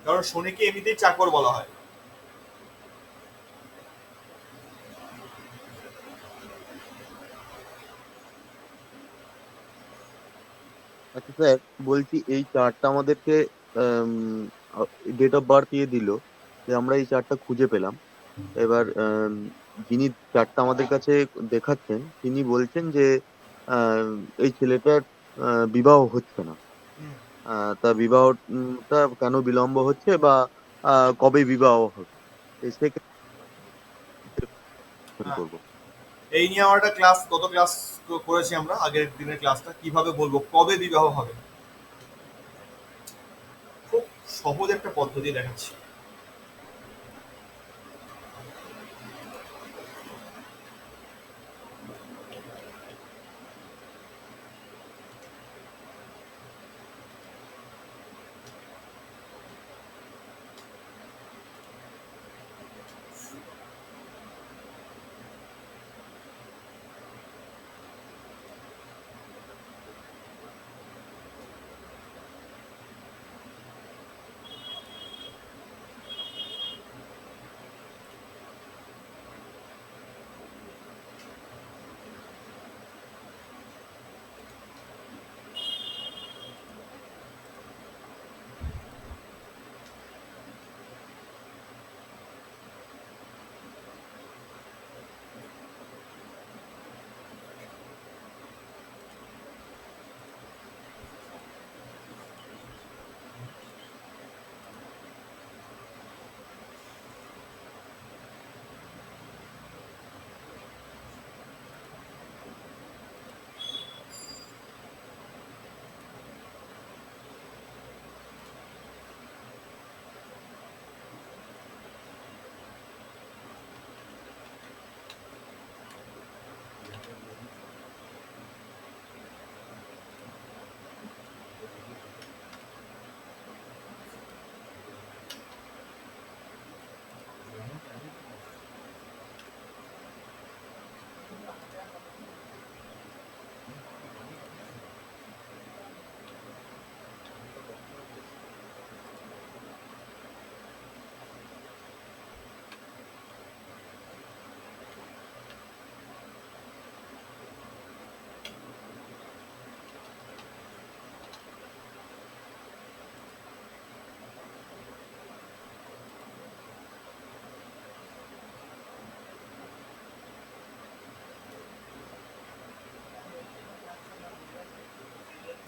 কারণ শনিকে এমনিতেই চাকর বলা হয়। আচ্ছা স্যার, বলছি এই চার্টটা আমাদেরকে ডেট অফ বার্থ দিয়ে দিল, যে আমরা এই চার্টটা খুঁজে পেলাম। এবার যিনি চার্টটা আমাদের কাছে দেখাচ্ছেন তিনি বলছেন যে আহ, এই ছেলেটার বিবাহ হচ্ছে না। হুম, তা বিবাহটা কেন বিলম্ব হচ্ছে, বা কবে বিবাহ হবে, সেক্ষেত্রে হ্যাঁ। করবো। এই নিয়ে আমার একটা ক্লাস, গত ক্লাস করেছি আমরা, আগের দিনের ক্লাসটা, কিভাবে বলবো কবে বিবাহ হবে। খুব সহজ একটা পদ্ধতি দেখাচ্ছি।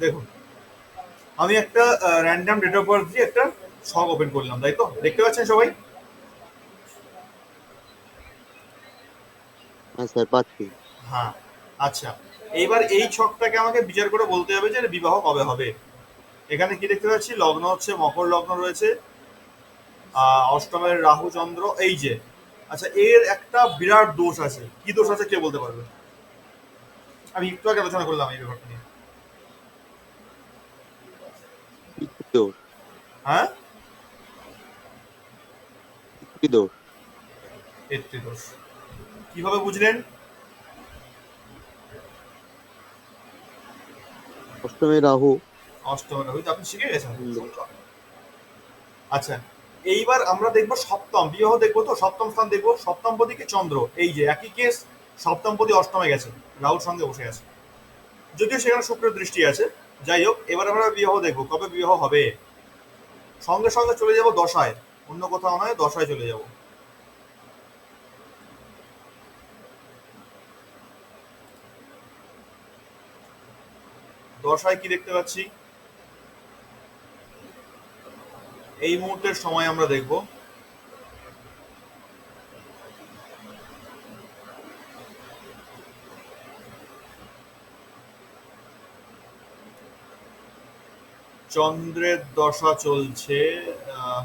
দেখুন, আমি একটা র্যান্ডম ডেট অফ বার্থ দিয়ে একটা ছক ওপেন করলাম, তাই তো? দেখতে পাচ্ছেন সবাই? হ্যাঁ স্যার, পাচ্ছি। হ্যাঁ। আচ্ছা, এইবার এই ছকটাকে আমাকে বিচার করে বলতে হবে যে এর বিবাহ কবে হবে। এখানে কি দেখতে পাচ্ছি, লগ্ন হচ্ছে মকর লগ্ন রয়েছে, অষ্টমের রাহু চন্দ্র, এই যে। আচ্ছা, এর একটা বিরাট দোষ আছে। কি দোষ আছে কে বলতে পারবে? আমি একটু আগে আলোচনা করলাম এই ব্যাপারটা নিয়ে। পিতৃদোষ। হ্যাঁ, পিতৃদোষ। পিতৃদোষ। কিভাবে বুঝলেন? অষ্টমে রাহু। অষ্টমের রাহু, আপনি শিখে গেছেন। হুম। সুন্দর। আচ্ছা, এইবার আমরা দেখবো সপ্তম বিবাহ, দেখবো তো সপ্তম স্থান দেখবো। সপ্তম পদী কি চন্দ্র, এই যে একই কেস। সপ্তম পদী অষ্টমে গেছে, রাহুর সঙ্গে বসে আছে, যদিও সেখানে শুক্রের দৃষ্টি আছে। যাই হোক, এবার আমরা বিবাহ দেখবো, কবে বিবাহ হবে। সঙ্গে সঙ্গে চলে যাব দশায়, অন্য কোথাও নয়, দশায় চলে যাব। দশায় কি দেখতে পাচ্ছি, এই মুহূর্তের সময় আমরা দেখব চন্দ্রের দশা চলছে। আহ,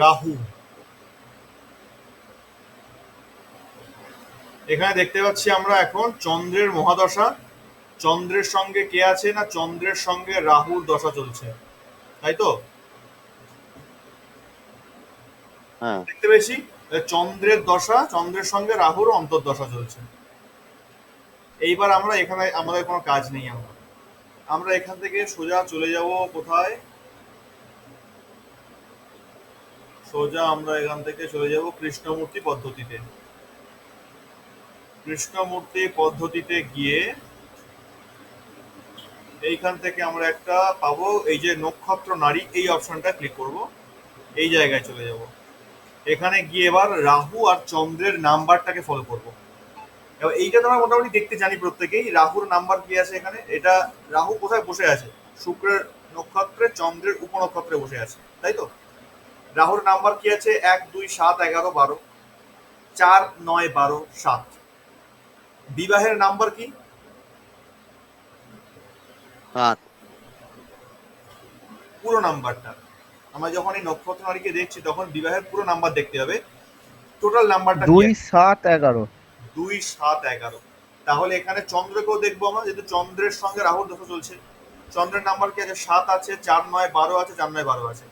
রাহু, এখানে দেখতে পাচ্ছি আমরা এখন চন্দ্রের মহাদশা। চন্দ্রের সঙ্গে কে আছে না, চন্দ্রের সঙ্গে রাহুর দশা চলছে, তাই তো? হ্যাঁ। দেখতে পেয়েছি চন্দ্রের দশা, চন্দ্রের সঙ্গে রাহুর অন্তর্দশা চলছে। এইবার আমরা এখানে আমাদের কোনো কাজ নেই। আমরা আমরা এখান থেকে সোজা চলে যাব কোথায়, সোজা আমরা এখান থেকে চলে যাব কৃষ্ণমূর্তি পদ্ধতিতে। কৃষ্ণমূর্তি পদ্ধতিতে গিয়ে এইখান থেকে আমরা একটা পাবো, এই যে নক্ষত্র নারী, এই অপশনটা ক্লিক করব, এই জায়গায় চলে যাব। এখানে গিয়ে এবার রাহু আর চন্দ্রের নাম্বারটাকে ফলো করব। এবার এইটা তো আমরা মোটামুটি দেখতে জানি প্রত্যেকেই, রাহুর নাম্বার কি আছে এখানে। এটা রাহু কোথায় বসে আছে, শুক্রের নক্ষত্রে চন্দ্রের উপনক্ষত্রে বসে আছে, তাই তো? রাহুর নাম্বার কি আছে, 1 2 7 11 12, 4 9 12 7। বিবাহের নাম্বার কি, 7। পুরো নাম্বারটা। আমরা যখন এই নক্ষত্র নারীকে দেখছি তখন বিবাহের পুরো নাম্বার দেখতে হবে। টোটাল নাম্বারটা কি 2 আছে? 7 11। 2 7 11। তাহলে এখানে চন্দ্রকেও দেখবো আমরা, যেহেতু চন্দ্রের সঙ্গে রাহুর দশা চলছে। চন্দ্রের নাম্বার কি আছে, 7 আছে, 4 9 12 আছে, 4 9 12 আছে।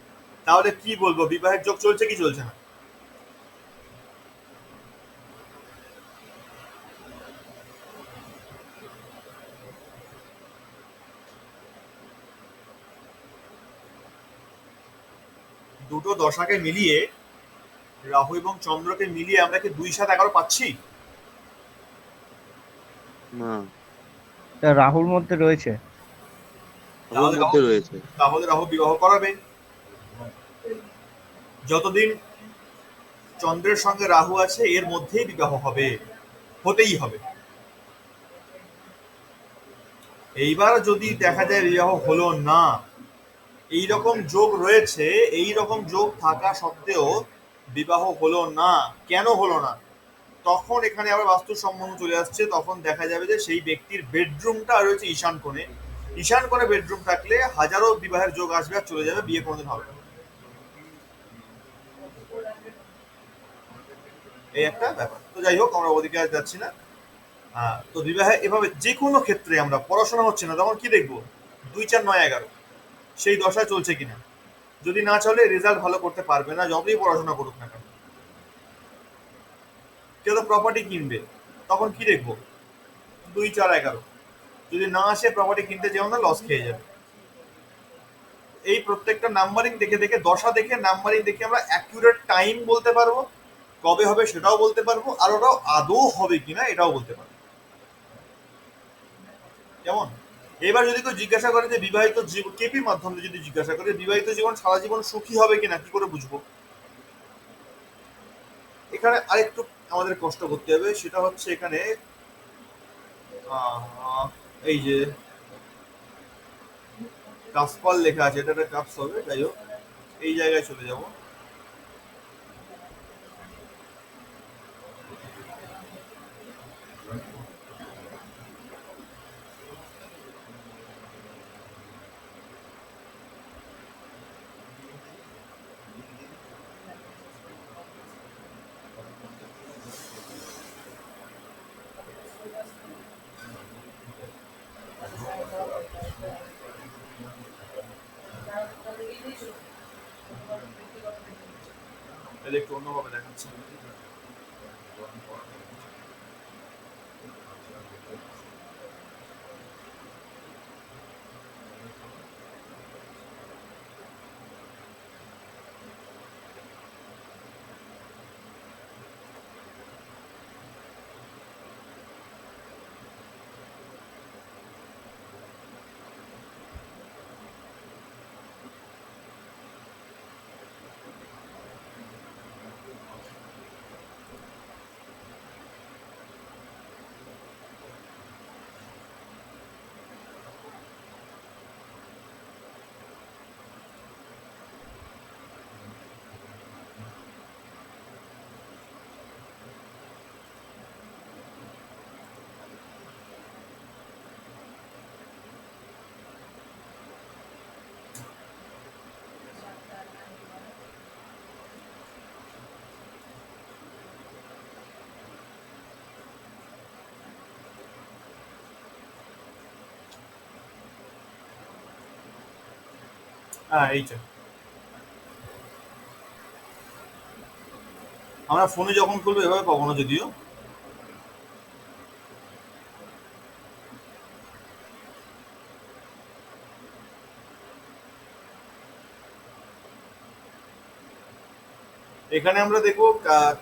তাহলে কি বলবো, বিবাহের যোগ চলছে কি চলছে না? দুটো দশাকে মিলিয়ে, রাহু এবং চন্দ্রকে মিলিয়ে আমরা কি 2 7 11 পাচ্ছি? না, এটা রাহুর মধ্যে রয়েছে। রাহুর মধ্যে রয়েছে। তাহলে রাহু বিবাহ করাবে। যতদিন চন্দ্রের সঙ্গে রাহু আছে এর মধ্যেই বিবাহ হবে, হতেই হবে। এইবার যদি দেখা যায় বিবাহ হলো না, এই রকম যোগ রয়েছে, এই রকম যোগ থাকা সত্ত্বেও বিবাহ হলো না, কেন হলো না? তখন এখানে আবার বাস্তু সম্বন্ধ চলে আসছে। তখন দেখা যাবে যে সেই ব্যক্তির বেডরুমটা রয়েছে ঈশান কোণে। ঈশান কোণে বেডরুম থাকলে হাজারো বিবাহের যোগ আসবে আর চলে যাবে, বিয়ে কোনোদিন হবে না। এই একটা ব্যাপার। তো যাই হোক, আমরা ওদিকে আর যাচ্ছি না। তো বিবাহে এভাবে যে কোনো ক্ষেত্রে, আমরা পড়াশোনা হচ্ছে না তখন কি দেখবো, 2 4 9 11 সেই দশায় চলছে কিনা। যদি না চলে, রেজাল্ট ভালো করতে পারবে না, যতই পড়াশোনা করুক না কেন। কেউ তো প্রপার্টি কিনবে, তখন কি দেখবো, 2, 4, 11। যদি না আসে প্রপার্টি কিনতে যেও না, লস খেয়ে যাবে। এই প্রত্যেকটা নাম্বারিং দেখে দেখে, দশা দেখে, নাম্বারিং দেখে আমরা অ্যাকিউরেট টাইম বলতে পারবো, কবে হবে সেটাও বলতে পারবো, আর ওটাও আদৌ হবে কিনা এটাও বলতে পারবো। কেমন? এবার যদি কেউ জিজ্ঞাসা করে যে বিবাহিত জীবন, কেপির মাধ্যমে যদি জিজ্ঞাসা করে বিবাহিত জীবন সারা জীবন সুখী হবে কিনা, কি করে বুঝবো? এখানে আরেকটু আমাদের কষ্ট করতে হবে, সেটা হচ্ছে এখানে এই যে কাপসপাল লেখা আছে, এটা একটা কাপস হবে, যাই হোক এই জায়গায় চলে যাব। এটা একটু অন্যভাবে দেখাচ্ছে। হ্যাঁ, এইটা আমরা ফোনে যখন খুলবো এভাবে পাবো না যদিও। এখানে আমরা দেখবো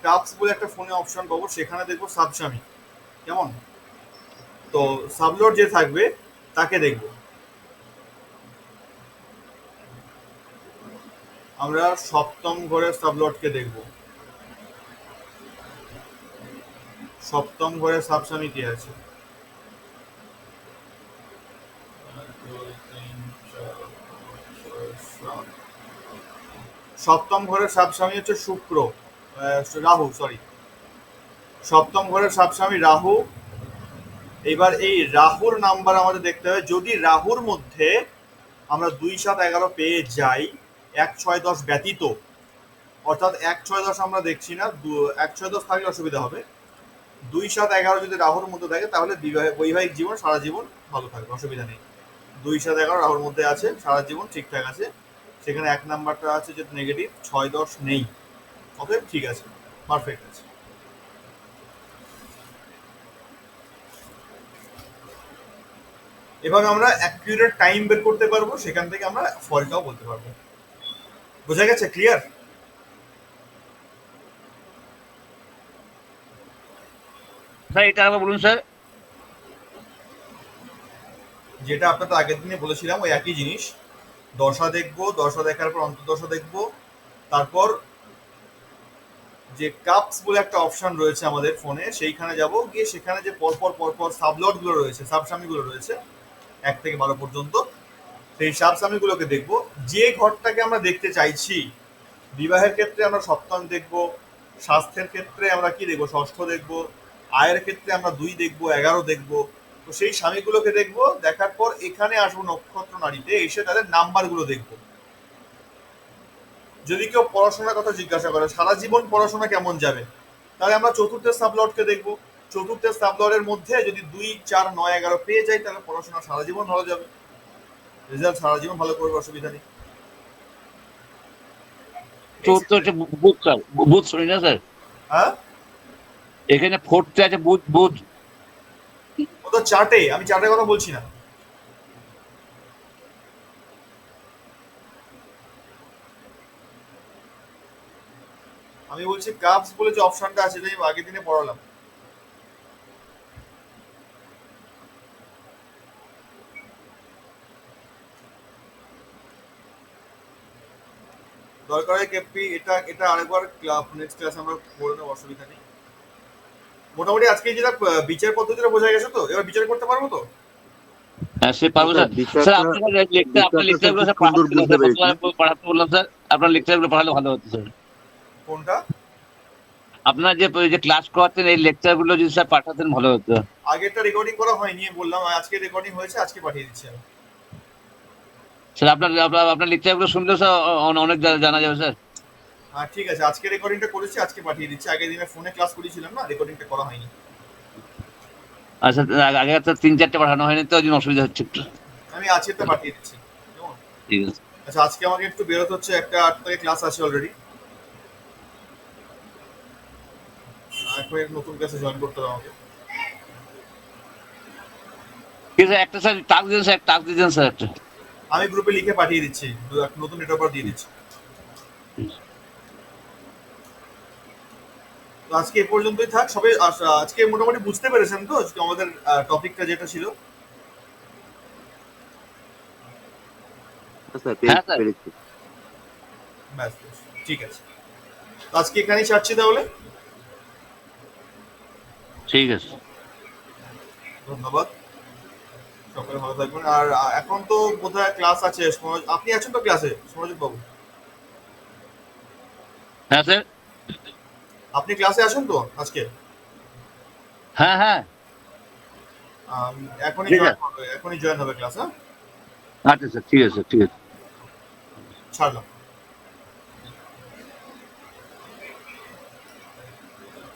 কাপস বলে একটা ফোনে অপশন পাবো, সেখানে দেখবো সাবস্বামী। কেমন? তো সাবলট যে থাকবে তাকে দেখবো। আমরা সপ্তম ঘরের সাবলটকে দেখবো। সপ্তম ঘরের সাবস্বামী কে আছে? 1, 2, 3, 4, 5, 6, 7। সপ্তম ঘরের সাবস্বামী হচ্ছে শুক্র, রাহু, সরি। সপ্তম ঘরের সাবস্বামী রাহু। এবার এই রাহুর নাম্বার আমাদের দেখতে হবে। যদি রাহুর মধ্যে আমরা 2, 7, 11 পেয়ে যাই 1, 6, 10 ব্যতীত, অর্থাৎ 1, 6, 10 আমরা দেখছি না, 1, 6, 10 থাকলে অসুবিধা হবে। 2, 7, 11 যদি রাহুর মধ্যে থাকে তাহলে বৈবাহিক জীবন সারা জীবন ভালো থাকবে, অসুবিধা নেই। 2, 7, 11 রাহুর মধ্যে আছে, সারা জীবন ঠিকঠাক আছে। সেখানে 1 নাম্বারটা আছে যেটা নেগেটিভ, 6, 10 নেই, অতএব ঠিক আছে, পারফেক্ট আছে। এভাবে আমরা অ্যাকিউরেট টাইম বের করতে পারবো, সেখান থেকে আমরা ফলটাও বলতে পারবো। বোঝা গেছে? ক্লিয়ার? স্যার এটা আবার বলুন স্যার। যেটা আপনাদের আগের দিনে বলেছিলাম ওই একই জিনিস। দশা দেখবো, দশা দেখার পর অন্তর্দশা দেখবো, তারপর যে কাপস বলে একটা অপশন রয়েছে আমাদের ফোনে, সেইখানে যাব, গিয়ে সেখানে যে পরপর পরপর সাবলট গুলো রয়েছে, সাবস্বামীগুলো রয়েছে 1 থেকে 12 পর্যন্ত, সেই সাবস্বামীগুলোকে দেখবো। যে ঘরটাকে আমরা দেখতে চাইছি, বিবাহের ক্ষেত্রে আমরা সপ্তম দেখবো, স্বাস্থ্যের ক্ষেত্রে আমরা কি দেখবো, ষষ্ঠ দেখবো, আয়ের ক্ষেত্রে আমরা 2 দেখবো, 11 দেখবো। তো সেই স্বামীগুলোকে দেখবো, দেখার পর এখানে আসবো নক্ষত্র নারীতে, এসে তাদের নাম্বারগুলো দেখবো। যদি কেউ পড়াশোনার কথা জিজ্ঞাসা করে সারা জীবন পড়াশোনা কেমন যাবে, তাহলে আমরা চতুর্থের সাবলটকে দেখবো। চতুর্থের সাবলটের মধ্যে যদি 2, 4, 9, 11 পেয়ে যাই তাহলে পড়াশোনা সারা জীবন ভালো যাবে, রেজাল্ট সারা জীবন ভালো করবে, অসুবিধা নেই। চতুর্থ হচ্ছে বুধ স্যার, বুধ শনি না স্যার? হ্যাঁ, এখানে ফোর্থে আছে বুধ, বুধ। ও ওটা চার্টে, আমি চার্টের কথা বলছি না। আমি বলছি কাপস বলে যে অপশনটা আছে, যেটা আমি আগের দিনে পড়ালাম। দরকার হয় কেপি, এটা এটা আরেকবার নেক্সট ক্লাস আমরা পড়ে নেবো, অসুবিধা নেই। মোটামুটি আজকে যেটা বিচার পদ্ধতিটা বোঝা গেছে তো, এবার বিচার করতে পারবো তো? হ্যাঁ সে পারবো স্যার। স্যার বিচারটা আপনার লেকচার, আপনার বিচারটা লেকচারগুলো স্যার স্যার খুব সুন্দর বুঝতে পেরেছি। পড়াতে বললাম স্যার, আপনার লেকচারগুলো পড়ালে ভালো হতো স্যার। কোনটা? আপনার যে ক্লাস করাচ্ছেন এই লেকচারগুলো যদি স্যার পাঠাতেন ভালো হতো। আগেরটা রেকর্ডিং করা হয়নি বললাম, আজকে রেকর্ডিং হয়েছে, আজকে পাঠিয়ে দিচ্ছি আমি। স্যার আপনার লেকচারগুলো শুনলেও স্যার অনেক জানা যাবে স্যার। হ্যাঁ ঠিক আছে, আজকে রেকর্ডিংটা করেছি, আজকে পাঠিয়ে দিচ্ছি। আগের দিনে ফোনে ক্লাস করেছিলাম না, রেকর্ডিংটা করা হয়নি। আচ্ছা আগে তো 3-4টে পাঠানো হয়নি তো, ওই জন্য অসুবিধা হচ্ছে একটু। আমি আজকেরটা পাঠিয়ে দিচ্ছি, কেমন? ঠিক আছে। আচ্ছা, আজকে আমাকে একটু বেরোতে হচ্ছে, একটা 8টা থেকে ক্লাস আছে অলরেডি। এখন নতুন ক্লাসে জয়েন করতে হবে আমাকে। ঠিক আছে, একটা স্যার টাস্ক দিন স্যার, টাস্ক দিন স্যার একটা। আমি গ্রুপে লিখে পাঠিয়ে দিচ্ছি, একটা নতুন ডেট অফ বার্থ দিয়ে দিচ্ছি। তো আজকে এ পর্যন্তই থাক সবাই। আজকে মোটামুটি বুঝতে পেরেছেন তো আজকে আমাদের টপিকটা যেটা ছিল? স্যার হ্যাঁ স্যার। পেরেছি। ব্যাস ব্যাস, ঠিক আছে। তো আজকে এখানেই ছাড়ছি তাহলে। ঠিক আছে। ধন্যবাদ, সকলে ভালো থাকবেন। আর এখন তো বোধহয় ক্লাস আছে, আপনি আছেন তো ক্লাসে সনোজিৎ বাবু? হ্যাঁ স্যার। আপনি ক্লাসে আছেন তো আজকে? হ্যাঁ হ্যাঁ। এখনই ঠিক জয়েন আছে। হবে, এখনই জয়েন হবে ক্লাস। হ্যাঁ, আচ্ছা স্যার, ঠিক আছে ঠিক আছে। ছাড়লাম।